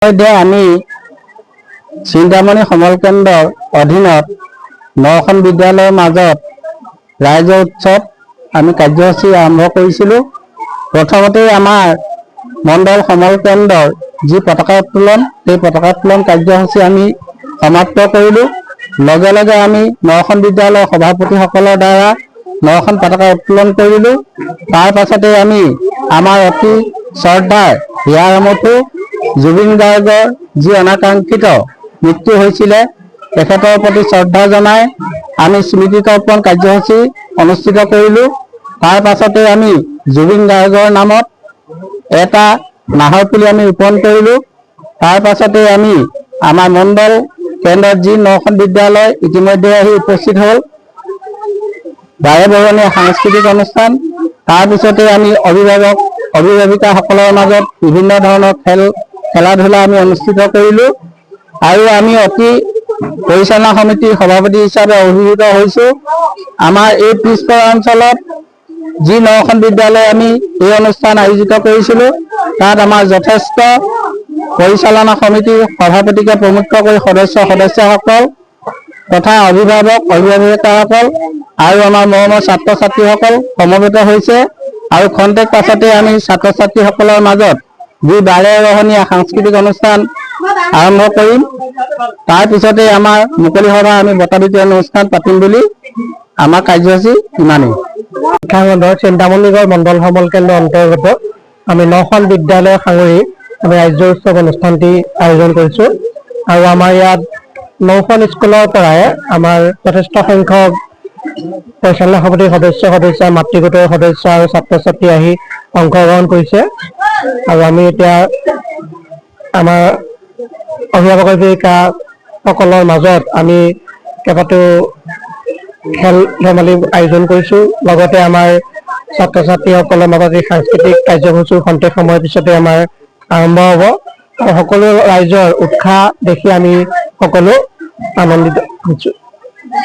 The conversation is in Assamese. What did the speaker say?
আমি চিন্তামণি সমল কেন্দ্ৰৰ অধীনত 9খন বিদ্যালয়ৰ মাজত ৰাইজ উৎসৱ আমি কাৰ্যসূচী আৰম্ভ কৰিছিলোঁ। প্ৰথমতে আমাৰ মণ্ডল সমল কেন্দ্ৰৰ যি পতাকা উত্তোলন, সেই পতাকা উত্তোলন কাৰ্যসূচী আমি সমাপ্ত কৰিলোঁ। লগে লগে আমি 9খন বিদ্যালয়ৰ সভাপতিসকলৰ দ্বাৰা 9খন পতাকা উত্তোলন কৰিলোঁ। তাৰ পাছতে আমি আমাৰ অতি শ্ৰদ্ধাৰ হিয়াৰ আমঠু জুবিন গাৰ্গৰ যি অনাকাংক্ষিত মৃত্যু হৈছিলে, তেখেতৰ প্ৰতি শ্ৰদ্ধা জনাই আমি স্মৃতি তৰ্পণ কাৰ্যসূচী অনুষ্ঠিত কৰিলোঁ। তাৰ পাছতে আমি জুবিন গাৰ্গৰ নামত এটা নাহৰ পুলি আমি ৰোপণ কৰিলোঁ। তাৰ পাছতে আমি আমাৰ মণ্ডল কেন্দ্ৰত যি 9খন বিদ্যালয় ইতিমধ্যে আহি উপস্থিত হ'ল, বাৰে বৰণীয়া সাংস্কৃতিক অনুষ্ঠান। তাৰ পিছতে আমি অভিভাৱিকাসকলৰ মাজত বিভিন্ন ধৰণৰ খেলা ধূলা আমি অনুষ্ঠিত কৰিলোঁ। আৰু আমি অতি পৰিচালনা সমিতিৰ সভাপতি হিচাপে অভিভূত হৈছোঁ। আমাৰ এই পিছপৰা অঞ্চলত যি 9খন বিদ্যালয় আমি এই অনুষ্ঠান আয়োজিত কৰিছিলোঁ, তাত আমাৰ যথেষ্ট পৰিচালনা সমিতিৰ সভাপতিকে প্ৰমুখ্য কৰি সদস্যসকল তথা অভিভাৱিকাসকল আৰু আমাৰ মৰমৰ ছাত্ৰ ছাত্ৰীসকল সমবেত হৈছে। আৰু খন্তেক পাছতে আমি ছাত্ৰ ছাত্ৰীসকলৰ মাজত যি বাৰে বৰণীয়া সাংস্কৃতিক অনুষ্ঠান আৰম্ভ কৰিম। তাৰ পিছতে আমাৰ মুকলি সভা আমি বঁটা বিতৰণ অনুষ্ঠান পাতিম বুলি আমাৰ কাৰ্যসূচী ইমানেই। শিক্ষাখণ্ডৰ চিন্তামণিগড় মণ্ডল সমল কেন্দ্ৰৰ অন্তৰ্গত আমি 9খন বিদ্যালয় সাঙুৰি আমি ৰাজ্য উৎসৱ অনুষ্ঠানটি আয়োজন কৰিছোঁ। আৰু আমাৰ ইয়াত 9খন স্কুলৰ পৰাই আমাৰ যথেষ্ট সংখ্যক পৰিচালনা সমিতিৰ সদস্য, মাতৃগোটৰ সদস্য আৰু ছাত্ৰ ছাত্ৰী আহি অংশগ্ৰহণ কৰিছে। আৰু আমি এতিয়া আমাৰ অভিভাৱকৰ মাজত আমি কেইবাটাও খেল ধেমালি আয়োজন কৰিছোঁ। লগতে আমাৰ ছাত্ৰ ছাত্ৰীসকলৰ মাজত এই সাংস্কৃতিক কাৰ্যসূচীৰ খন্তেক সময়ৰ পিছতে আমাৰ আৰম্ভ হ'ব। আৰু সকলো ৰাইজৰ উৎসাহ দেখি আমি সকলো আনন্দিত হৈছোঁ।